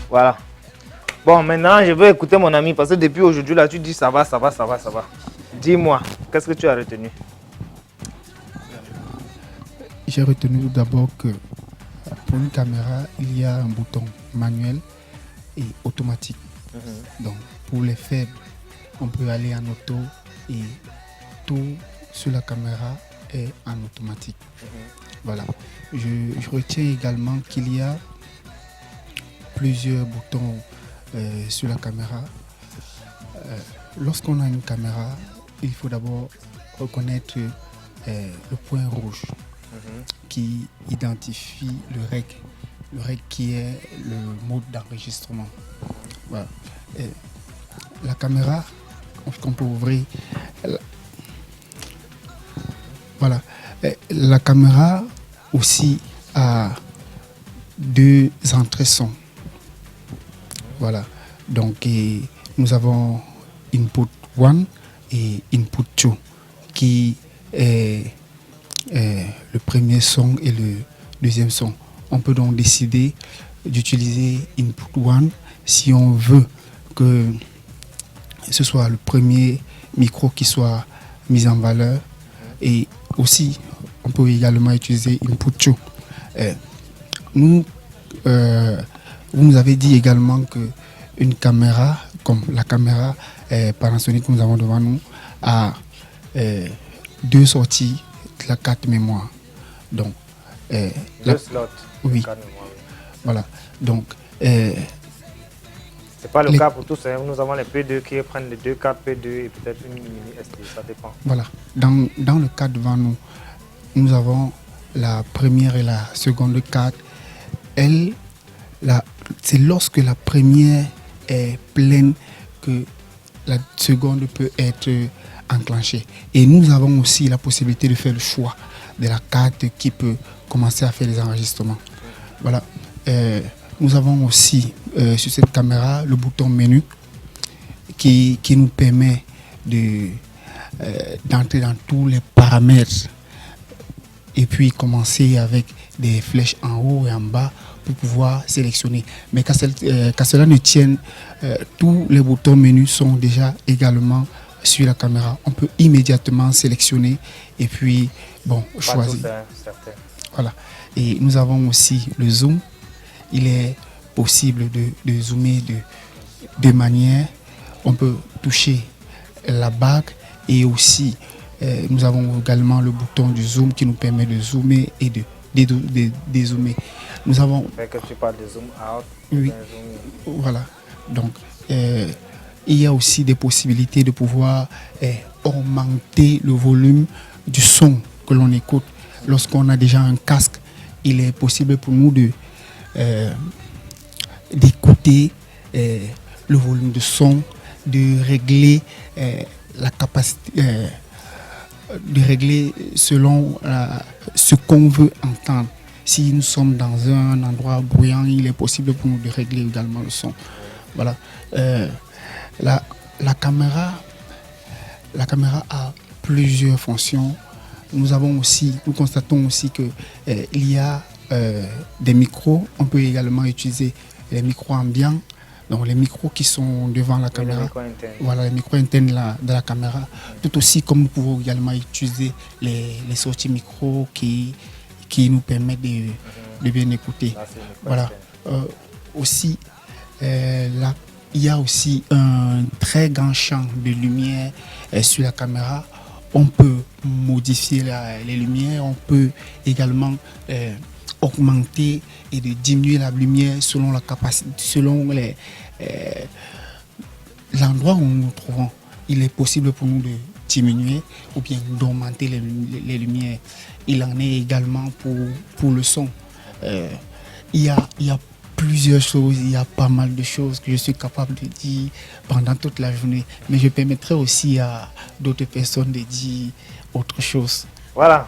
Voilà. Bon, maintenant, je vais écouter mon ami parce que depuis aujourd'hui, là, tu dis ça va. Dis-moi, qu'est-ce que tu as retenu? J'ai retenu tout d'abord que pour une caméra, il y a un bouton manuel et automatique. Donc, pour les faibles, on peut aller en auto et tout sur la caméra est en automatique. Voilà. Je retiens également qu'il y a plusieurs boutons sur la caméra. Lorsqu'on a une caméra, il faut d'abord reconnaître le point rouge qui identifie le reg qui est le mode d'enregistrement. Voilà. La caméra, qu'on peut ouvrir. Voilà. La caméra aussi a 2 entrées son. Voilà. Donc, nous avons input 1 et input 2 qui est le premier son et le deuxième son. On peut donc décider d'utiliser input 1 si on veut que ce soit le premier micro qui soit mis en valeur, et aussi on peut également utiliser input 2. Vous nous avez dit également que une caméra comme la caméra Panasonic que nous avons devant nous a 2 sorties de la carte mémoire. Donc, 2 slots. Oui. Carte mémoire, oui. Voilà. Donc, c'est pas le cas pour tous. Hein. Nous avons les P2 qui prennent les 2 cartes P2 et peut-être une mini SD. Ça dépend. Voilà. Dans le cas devant nous, nous avons la première et la seconde carte. C'est lorsque la première est pleine que la seconde peut être enclenchée. Et nous avons aussi la possibilité de faire le choix de la carte qui peut commencer à faire les enregistrements. Voilà. Nous avons aussi sur cette caméra le bouton menu qui nous permet d'entrer dans tous les paramètres et puis commencer avec des flèches en haut et en bas pour pouvoir sélectionner. Mais qu'à cela ne tienne, tous les boutons menus sont déjà également sur la caméra. On peut immédiatement sélectionner et puis choisir. Voilà. Et nous avons aussi le zoom. Il est possible de zoomer de 2 manières. On peut toucher la bague et aussi nous avons également le bouton du zoom qui nous permet de zoomer et de dézoomer. Nous avons... Que tu parles de zoom out. Oui. Voilà. Donc, il y a aussi des possibilités de pouvoir augmenter le volume du son que l'on écoute. Lorsqu'on a déjà un casque, il est possible pour nous d'écouter le volume de son, de régler la capacité, de régler selon ce qu'on veut entendre. Si nous sommes dans un endroit bruyant, il est possible pour nous de régler également le son. Voilà. La caméra a plusieurs fonctions. Nous constatons aussi que il y a des micros. On peut également utiliser les micros ambiants, donc les micros qui sont devant la caméra. Voilà, les micros internes de la caméra. Tout aussi comme nous pouvons également utiliser les sorties micro qui nous permettent de bien écouter. Voilà. Aussi, là, il y a aussi un très grand champ de lumière sur la caméra. On peut modifier les lumières, on peut également augmenter et de diminuer la lumière selon la capacité, selon l'endroit où nous nous trouvons. Il est possible pour nous de diminuer ou bien d'augmenter les lumières. Il en est également pour le son. Il y a plusieurs choses, il y a pas mal de choses que je suis capable de dire pendant toute la journée. Mais je permettrai aussi à d'autres personnes de dire autre chose. Voilà.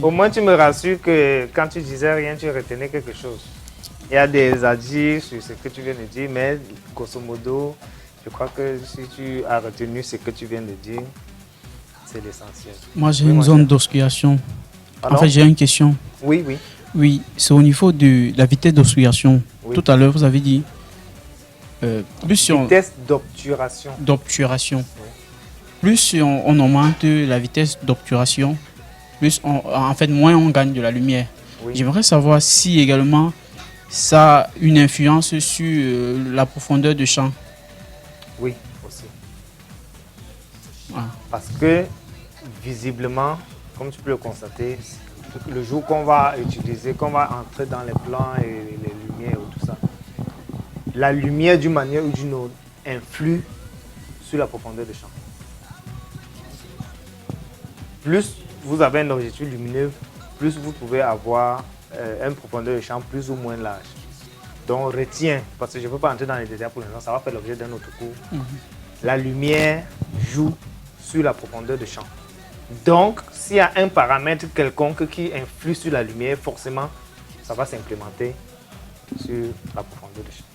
Au moins tu me rassures que quand tu disais rien, tu retenais quelque chose. Il y a des adjectifs sur ce que tu viens de dire, mais grosso modo, je crois que si tu as retenu ce que tu viens de dire, c'est l'essentiel. Moi, j'ai une zone d'oscillation. En fait, j'ai une question. Oui. Oui, c'est au niveau de la vitesse d'oscillation. Oui. Tout à l'heure, vous avez dit... vitesse d'obturation. D'obturation. Oui. Plus on augmente la vitesse d'obturation, plus moins on gagne de la lumière. J'aimerais savoir si également ça a une influence sur la profondeur de champ. Oui, aussi. Ah. Parce que, visiblement, comme tu peux le constater, le jour qu'on va utiliser, qu'on va entrer dans les plans et les lumières et tout ça, la lumière d'une manière ou d'une autre influe sur la profondeur de champ. Plus vous avez un objectif lumineux, plus vous pouvez avoir une profondeur de champ plus ou moins large. Donc retiens, parce que je ne peux pas entrer dans les détails pour l'instant, ça va faire l'objet d'un autre cours. La lumière joue sur la profondeur de champ. Donc, s'il y a un paramètre quelconque qui influe sur la lumière, forcément, ça va s'implémenter sur la profondeur de champ.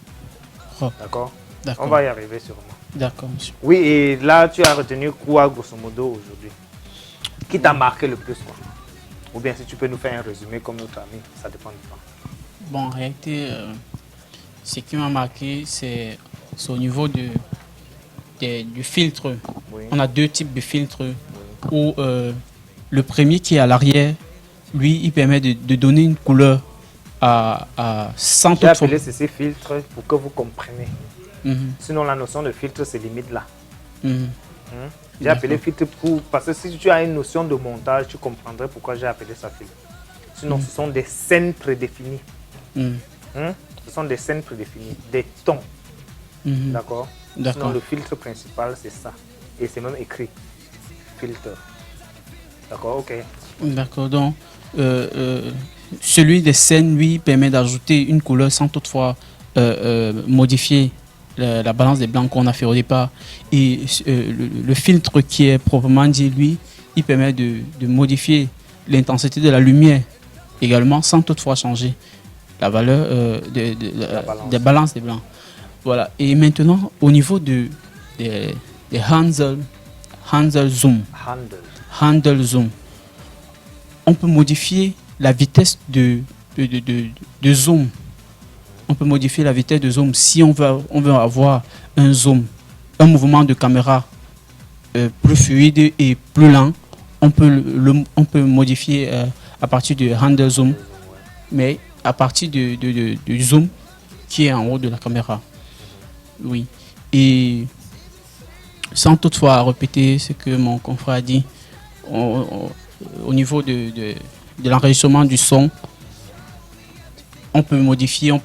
Oh. D'accord? D'accord. On va y arriver sûrement. D'accord, monsieur. Oui, et là, tu as retenu quoi, grosso modo, aujourd'hui? Qui t'a marqué le plus, quoi? Ou bien si tu peux nous faire un résumé comme notre ami, ça dépend du temps. Bon, en réalité, ce qui m'a marqué, c'est au niveau du filtre. Oui. On a deux types de filtres. Où, le premier qui est à l'arrière, lui, il permet de donner une couleur à 100 J'ai appelé ces filtres pour que vous compreniez. Sinon, la notion de filtre se limite là. J'ai appelé filtre parce que si tu as une notion de montage, tu comprendrais pourquoi j'ai appelé ça filtre. Sinon, ce sont des scènes prédéfinies. Ce sont des scènes prédéfinies, des tons. D'accord? Sinon, le filtre principal, c'est ça. Et c'est même écrit. Filtre. D'accord, ok. D'accord, donc celui des scènes, lui, permet d'ajouter une couleur sans toutefois modifier la balance des blancs qu'on a fait au départ. Et le filtre qui est proprement dit, lui, il permet de modifier l'intensité de la lumière également sans toutefois changer la valeur des balances des blancs. Voilà. Et maintenant, au niveau des handle zoom. Handle zoom. On peut modifier la vitesse de zoom. On peut modifier la vitesse de zoom si on veut avoir un zoom, un mouvement de caméra plus fluide et plus lent. On peut modifier à partir du handle zoom, mais à partir du zoom qui est en haut de la caméra. Oui. Et sans toutefois répéter ce que mon confrère a dit, au niveau de l'enregistrement du son, on peut modifier, on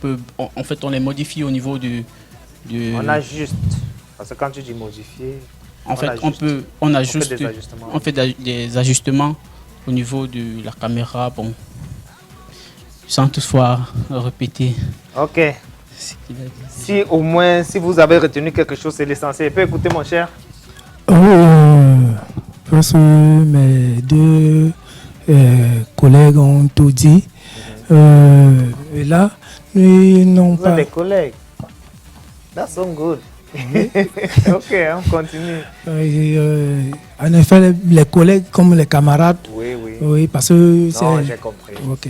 les modifie au niveau On ajuste. Parce que quand tu dis modifier, on fait des ajustements au niveau de la caméra, bon, sans toutefois répéter. Ok. Si au moins, si vous avez retenu quelque chose, c'est l'essentiel. Tu peux écouter, mon cher? Parce que mes deux collègues ont tout dit. Et là, ils n'ont pas... des collègues. That's so good. Ok, on continue. En effet, les collègues comme les camarades. Oui, parce que... Non, j'ai compris. Ok.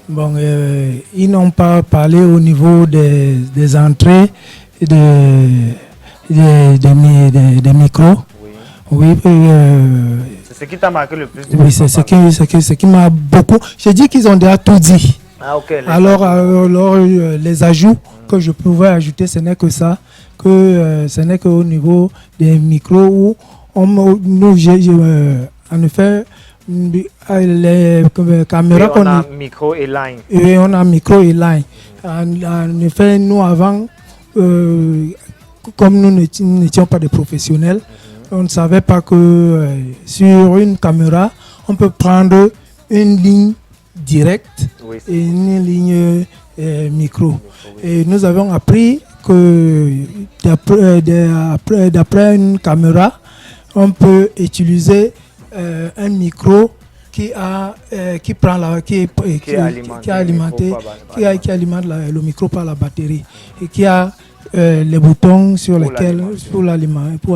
Bon, ils n'ont pas parlé au niveau des entrées des micros. Oui. C'est ce qui t'a marqué le plus. Oui, c'est ce qui m'a beaucoup... J'ai dit qu'ils ont déjà tout dit. Ah, ok. Alors, les ajouts que je pouvais ajouter, ce n'est que ça. Ce n'est qu'au niveau des micros où en effet... les caméras on a micro et line. Et on a micro et line. En effet, nous avant, comme nous n'étions pas des professionnels, on ne savait pas que sur une caméra, on peut prendre une ligne directe et une ligne micro. Et nous avons appris que d'après une caméra, on peut utiliser un micro qui alimente le micro par la batterie et qui a les boutons sur lesquels pour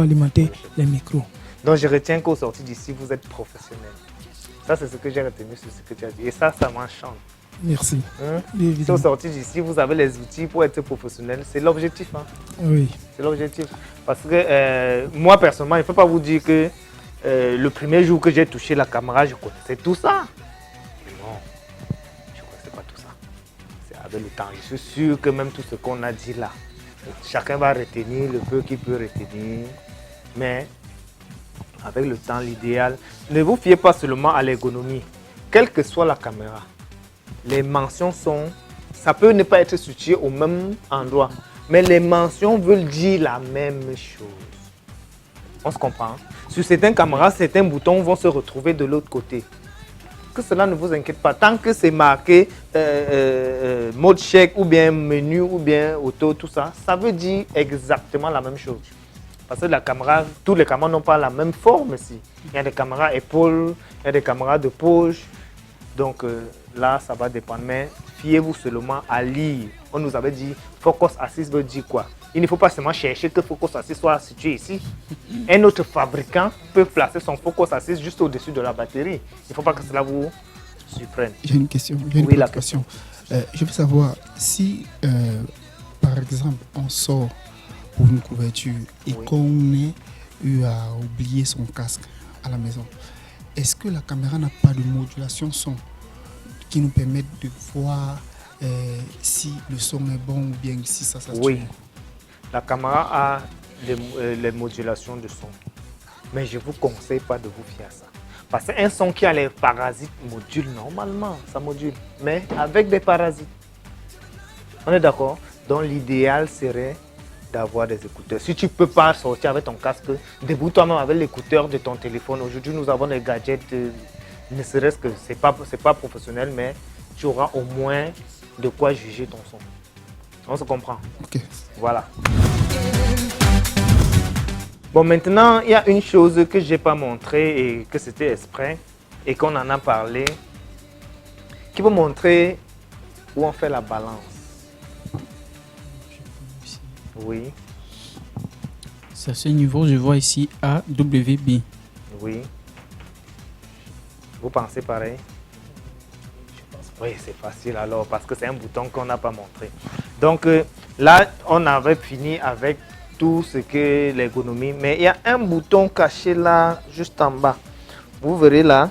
alimenter les micros. Donc je retiens qu'au sorti d'ici, vous êtes professionnel. Ça, c'est ce que j'ai retenu sur ce que tu as dit. Et ça m'enchante. Merci. Si au sorti d'ici, vous avez les outils pour être professionnel, c'est l'objectif. Hein? Oui. C'est l'objectif. Parce que moi, personnellement, il ne faut pas vous dire que le premier jour que j'ai touché la caméra, je connaissais tout ça. Non, je ne connaissais C'est avec le temps. Je suis sûr que même tout ce qu'on a dit là, chacun va retenir le peu qu'il peut retenir. Mais avec le temps, l'idéal, ne vous fiez pas seulement à l'ergonomie. Quelle que soit la caméra, les mentions sont... Ça peut ne pas être situé au même endroit, mais les mentions veulent dire la même chose. On se comprend. Sur certaines caméras, certains boutons vont se retrouver de l'autre côté. Que cela ne vous inquiète pas. Tant que c'est marqué mode chèque ou bien menu ou bien auto, tout ça, ça veut dire exactement la même chose. Parce que la caméra, tous les caméras n'ont pas la même forme ici. Il y a des caméras épaules, il y a des caméras de poche. Donc là, ça va dépendre. Mais fiez-vous seulement à lire. On nous avait dit focus assist veut dire quoi? Il ne faut pas seulement chercher que focus assist soit situé ici. Un autre fabricant peut placer son focus assist juste au-dessus de la batterie. Il ne faut pas que cela vous surprenne. J'ai une question. Oui, la question. Je veux savoir si, par exemple, on sort pour une couverture et qu'on ait eu à oublier son casque à la maison. Est-ce que la caméra n'a pas de modulation son qui nous permet de voir si le son est bon ou bien si ça sature? Oui, la caméra a les modulations de son. Mais je ne vous conseille pas de vous fier à ça. Parce qu'un son qui a les parasites module normalement, ça module. Mais avec des parasites. On est d'accord? Donc l'idéal serait d'avoir des écouteurs. Si tu ne peux pas sortir avec ton casque, débrouille toi-même avec l'écouteur de ton téléphone. Aujourd'hui, nous avons des gadgets, ne serait-ce que ce n'est pas professionnel, mais tu auras au moins de quoi juger ton son. On se comprend? Ok. Voilà. Bon, maintenant, il y a une chose que je n'ai pas montré et que c'était exprès et qu'on en a parlé, qui peut montrer où on fait la balance. Oui. À ce niveau, je vois ici AWB. Oui. Vous pensez pareil? Oui, c'est facile alors parce que c'est un bouton qu'on n'a pas montré. Donc là, on avait fini avec tout ce que l'ergonomie. Mais il y a un bouton caché là, juste en bas. Vous verrez là,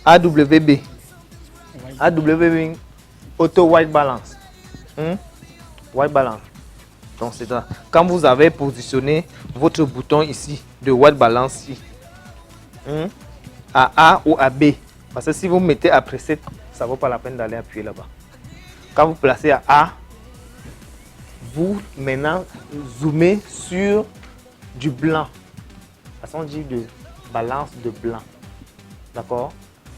AWB. AWB, Auto White Balance. White Balance. Donc c'est ça. Quand vous avez positionné votre bouton ici, de White Balance, ici, à A ou à B. Parce que si vous mettez à preset, ça ne vaut pas la peine d'aller appuyer là-bas. Quand vous placez à A, vous maintenant zoomez sur du blanc. De façon dit de balance de blanc. D'accord?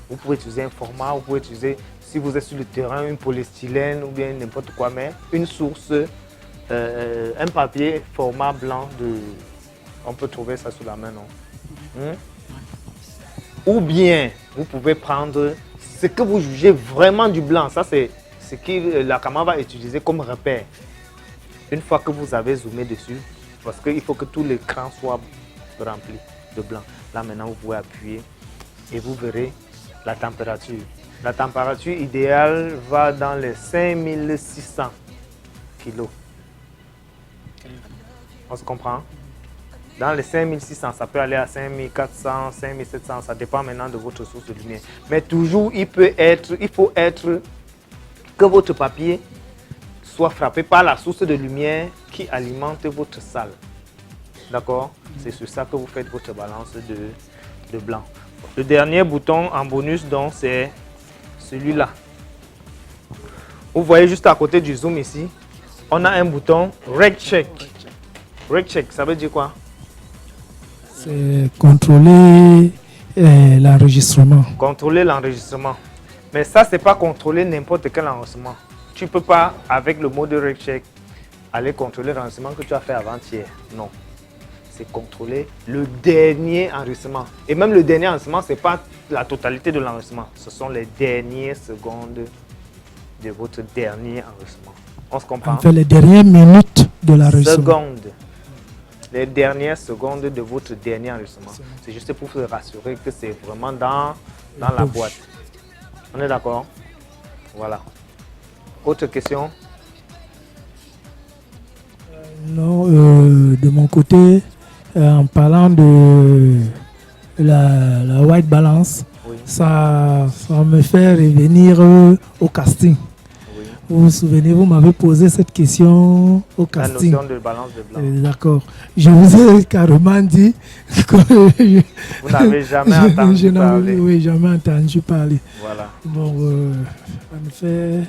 Vous pouvez utiliser un format, vous pouvez utiliser, si vous êtes sur le terrain, une polystyrène ou bien n'importe quoi, mais une source, un papier format blanc on peut trouver ça sous la main, non? Ou bien, vous pouvez prendre ce que vous jugez vraiment du blanc. Ça, c'est ce que la caméra va utiliser comme repère. Une fois que vous avez zoomé dessus, parce qu'il faut que tout l'écran soit rempli de blanc. Là, maintenant, vous pouvez appuyer et vous verrez la température. La température idéale va dans les 5600 kg. On se comprend? Dans les 5600, ça peut aller à 5400, 5700, ça dépend maintenant de votre source de lumière. Mais toujours, il faut être que votre papier soit frappé par la source de lumière qui alimente votre salle. D'accord? C'est sur ça que vous faites votre balance de blanc. Le dernier bouton en bonus, donc, c'est celui-là. Vous voyez juste à côté du zoom ici, on a un bouton Rec Check. Rec Check, ça veut dire quoi? C'est contrôler l'enregistrement. Contrôler l'enregistrement. Mais ça, ce n'est pas contrôler n'importe quel enregistrement. Tu ne peux pas, avec le mode Rec Check, aller contrôler l'enregistrement que tu as fait avant-hier. Non. C'est contrôler le dernier enregistrement. Et même le dernier enregistrement, ce n'est pas la totalité de l'enregistrement. Ce sont les dernières secondes de votre dernier enregistrement. On se comprend? Enfin, les dernières minutes de l'enregistrement. Secondes. Les dernières secondes de votre dernier enregistrement. C'est juste pour vous rassurer que c'est vraiment dans la boîte. On est d'accord? Voilà. Autre question? Non, de mon côté, en parlant de la white balance, oui, ça me fait revenir au casting. Oui. Vous vous souvenez, vous m'avez posé cette question au casting. La notion de balance de blanc. D'accord. Je vous ai carrément dit que vous n'avez jamais entendu parler. Oui, jamais entendu parler. Voilà. Bon, en effet,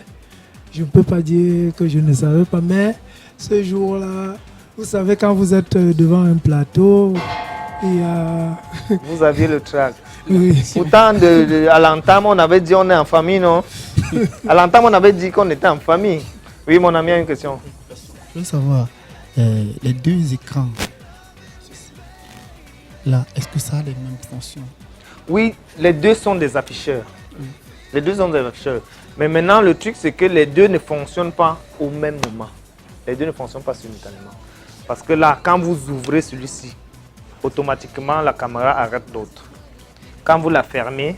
je ne peux pas dire que je ne savais pas, mais ce jour-là, vous savez, quand vous êtes devant un plateau, il y a... Vous aviez le trac. Oui. Pourtant, à l'entame, on avait dit on est en famille, non? À l'entame, on avait dit qu'on était en famille. Oui, mon ami a une question. Je veux savoir, les deux écrans, là, est-ce que ça a les mêmes fonctions? Oui, les deux sont des afficheurs. Les deux sont des afficheurs. Mais maintenant, le truc, c'est que les deux ne fonctionnent pas au même moment. Les deux ne fonctionnent pas simultanément. Parce que là, quand vous ouvrez celui-ci, automatiquement, la caméra arrête l'autre. Quand vous la fermez,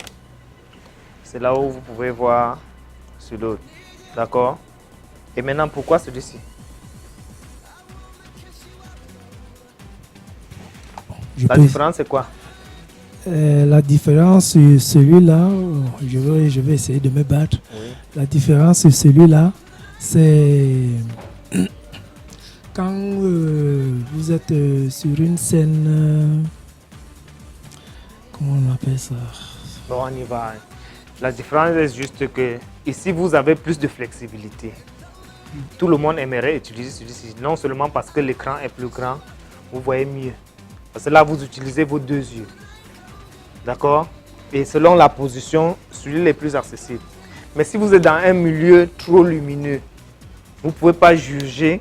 c'est là où vous pouvez voir sur l'autre. D'accord? Et maintenant, pourquoi celui-ci? La différence, c'est quoi? La différence sur celui-là, je vais essayer de me battre. Oui. La différence sur celui-là, c'est quand vous êtes sur une scène, comment on appelle ça? Bon, on y va. La différence est juste que ici, vous avez plus de flexibilité. Tout le monde aimerait utiliser celui-ci, non seulement parce que l'écran est plus grand, vous voyez mieux. Parce que là, vous utilisez vos deux yeux. D'accord? Et selon la position, celui-là est plus accessible. Mais si vous êtes dans un milieu trop lumineux, vous ne pouvez pas juger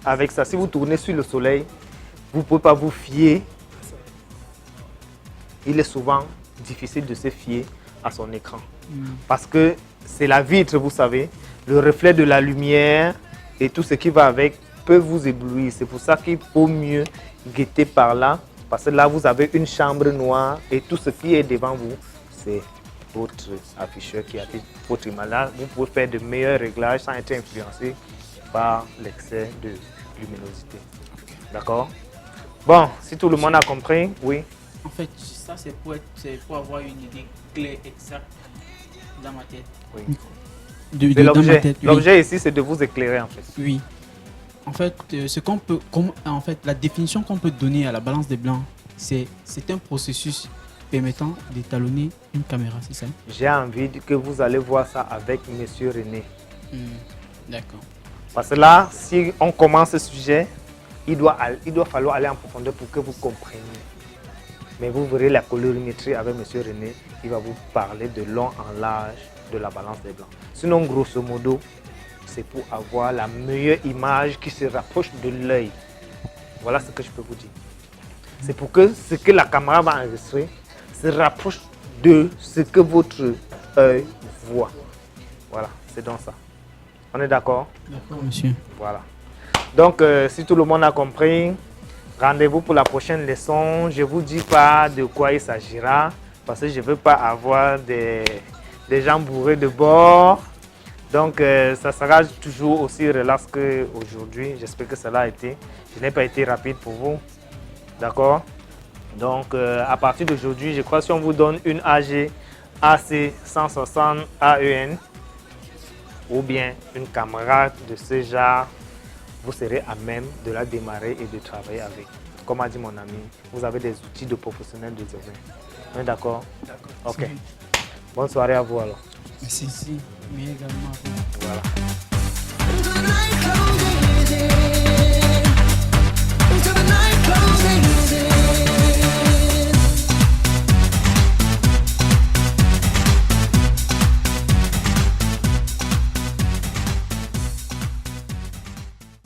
avec ça. Si vous tournez sur le soleil, vous ne pouvez pas vous fier. Il est souvent difficile de se fier à son écran. Parce que c'est la vitre, vous savez, le reflet de la lumière et tout ce qui va avec peut vous éblouir. C'est pour ça qu'il faut mieux guetter par là. Parce que là, vous avez une chambre noire et tout ce qui est devant vous, c'est votre afficheur qui affiche votre image. Là, vous pouvez faire de meilleurs réglages sans être influencé par l'excès de luminosité. D'accord? Bon, si tout le monde a compris, oui. En fait, ça c'est pour avoir une idée claire, exacte dans ma tête. Oui. Dans ma tête, oui. L'objet ici, c'est de vous éclairer en fait. Oui. En fait, la définition qu'on peut donner à la balance des blancs, c'est un processus permettant d'étalonner une caméra, c'est ça? J'ai envie que vous allez voir ça avec Monsieur René. D'accord. Parce que là, si on commence ce sujet, il doit falloir aller en profondeur pour que vous compreniez. Mais vous verrez la colorimétrie avec Monsieur René, il va vous parler de long en large de la balance des blancs. Sinon, grosso modo, c'est pour avoir la meilleure image qui se rapproche de l'œil. Voilà ce que je peux vous dire. C'est pour que ce que la caméra va enregistrer se rapproche de ce que votre œil voit. Voilà, c'est donc ça. On est d'accord? D'accord, monsieur. Voilà. Donc, si tout le monde a compris, rendez-vous pour la prochaine leçon. Je ne vous dis pas de quoi il s'agira, parce que je ne veux pas avoir des gens bourrés de bord. Donc, ça sera toujours aussi relax qu'aujourd'hui. J'espère que cela a été. Je n'ai pas été rapide pour vous. D'accord? Donc, à partir d'aujourd'hui, je crois que si on vous donne une AG AC160 AEN ou bien une caméra de ce genre, vous serez à même de la démarrer et de travailler avec. Comme a dit mon ami, vous avez des outils de professionnels de développement. On est d'accord? D'accord. Ok. Bonne soirée à vous alors. Merci. Mais également à vous. Voilà.